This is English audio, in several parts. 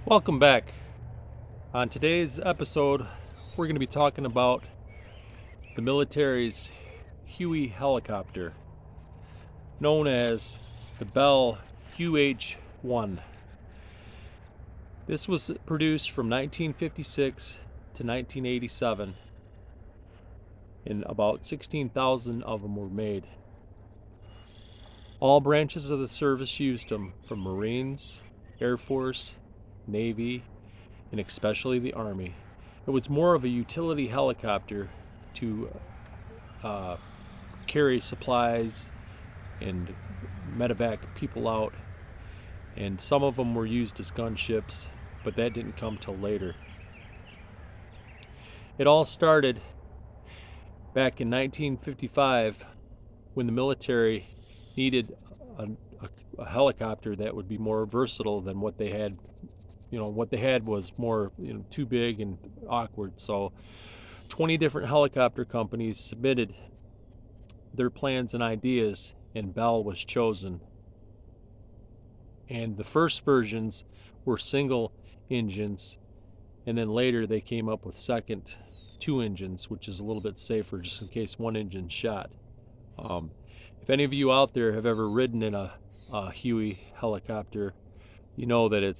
Welcome back. On today's episode, we're going to be talking about the military's Huey helicopter, known as the Bell UH-1. This was produced from 1956 to 1987, and about 16,000 of them were made. All branches of the service used them, from Marines, Air Force, Navy, and especially the Army. It was more of a utility helicopter to carry supplies and medivac people out, and some of them were used as gunships, but that didn't come till later. It all started back in 1955 when the military needed a helicopter that would be more versatile than what they had. What they had was more too big and awkward. So 20 different helicopter companies submitted their plans and ideas, and Bell was chosen. And the first versions were single engines, and then later they came up with second two engines, which is a little bit safer just in case one engine's shot. If any of you out there have ever ridden in a Huey helicopter, you know that it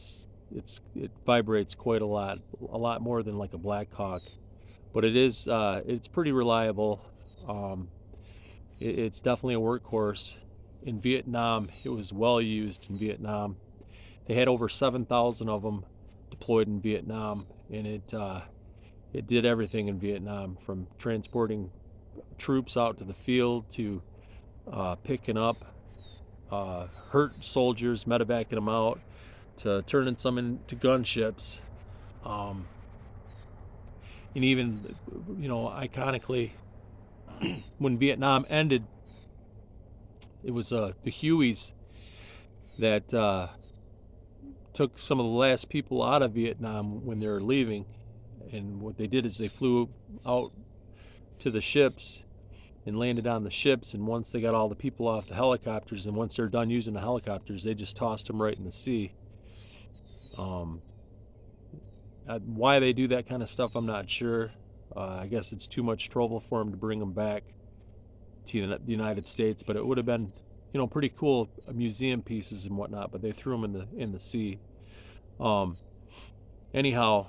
vibrates quite a lot more than like a Black Hawk, but it's pretty reliable. It's definitely a workhorse. In Vietnam, it was well used in Vietnam. They had over 7,000 of them deployed in Vietnam, and it did everything in Vietnam, from transporting troops out to the field to picking up hurt soldiers, medevacing them out, to turning some into gunships. And even, iconically, when Vietnam ended, it was the Hueys that took some of the last people out of Vietnam when they were leaving. And what they did is they flew out to the ships and landed on the ships, and once they got all the people off the helicopters, and once they're done using the helicopters, they just tossed them right in the sea. Why they do that kind of stuff, I'm not sure. I guess it's too much trouble for them to bring them back to the United States, but it would have been, pretty cool museum pieces and whatnot. But they threw them in the sea. Anyhow,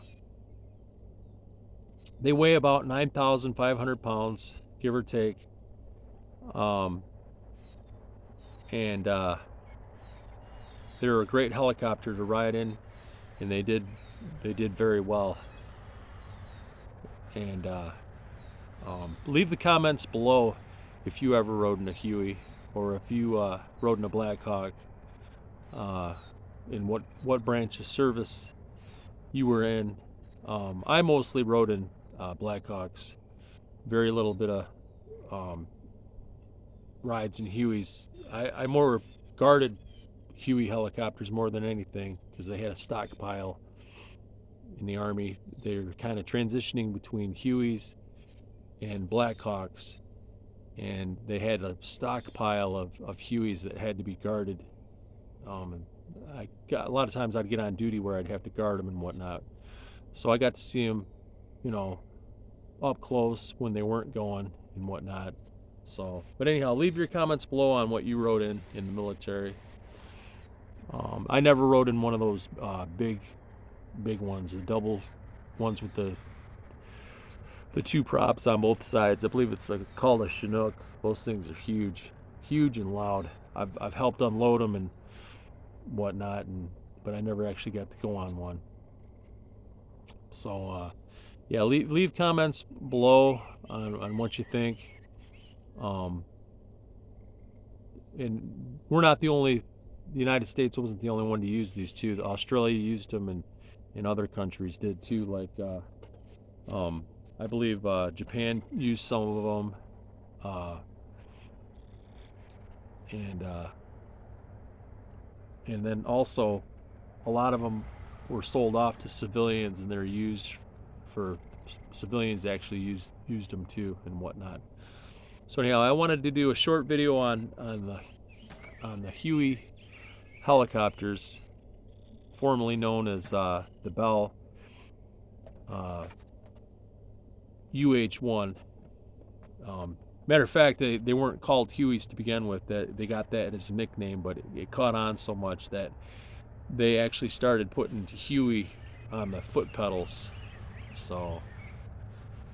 they weigh about 9,500 pounds, give or take. And they're a great helicopter to ride in, and they did very well. And leave the comments below if you ever rode in a Huey, or if you rode in a Black Hawk, and what branch of service you were in. I mostly rode in Black Hawks. Very little bit of rides in Hueys. I more guarded Huey helicopters more than anything, because they had a stockpile in the Army. They're kind of transitioning between Hueys and Black Hawks, and they had a stockpile of Hueys that had to be guarded. And a lot of times I'd get on duty where I'd have to guard them and whatnot. So I got to see them, up close when they weren't going and whatnot. So, but anyhow, leave your comments below on what you rode in the military. I never rode in one of those big ones, the double ones with the two props on both sides. I believe it's called a Chinook. Those things are huge and loud. I've helped unload them and whatnot, but I never actually got to go on one. So yeah, leave comments below on what you think. And we're not the only. The United States wasn't the only one to use these two. Australia used them, and other countries did too. Like I believe Japan used some of them, and then also a lot of them were sold off to civilians, and they're used for civilians that actually used them too and whatnot. So anyhow, I wanted to do a short video on the Huey helicopters formerly known as the Bell UH-1. Matter of fact, they weren't called Hueys to begin with. That they got that as a nickname, but it caught on so much that they actually started putting Huey on the foot pedals. So,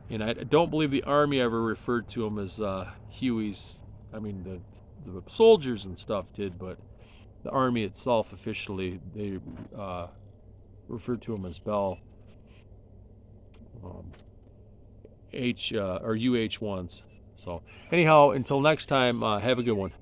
and I don't believe the Army ever referred to them as Hueys. I mean, the soldiers and stuff did, but the Army itself officially, they referred to them as Bell or UH-1s. So anyhow, until next time, have a good one.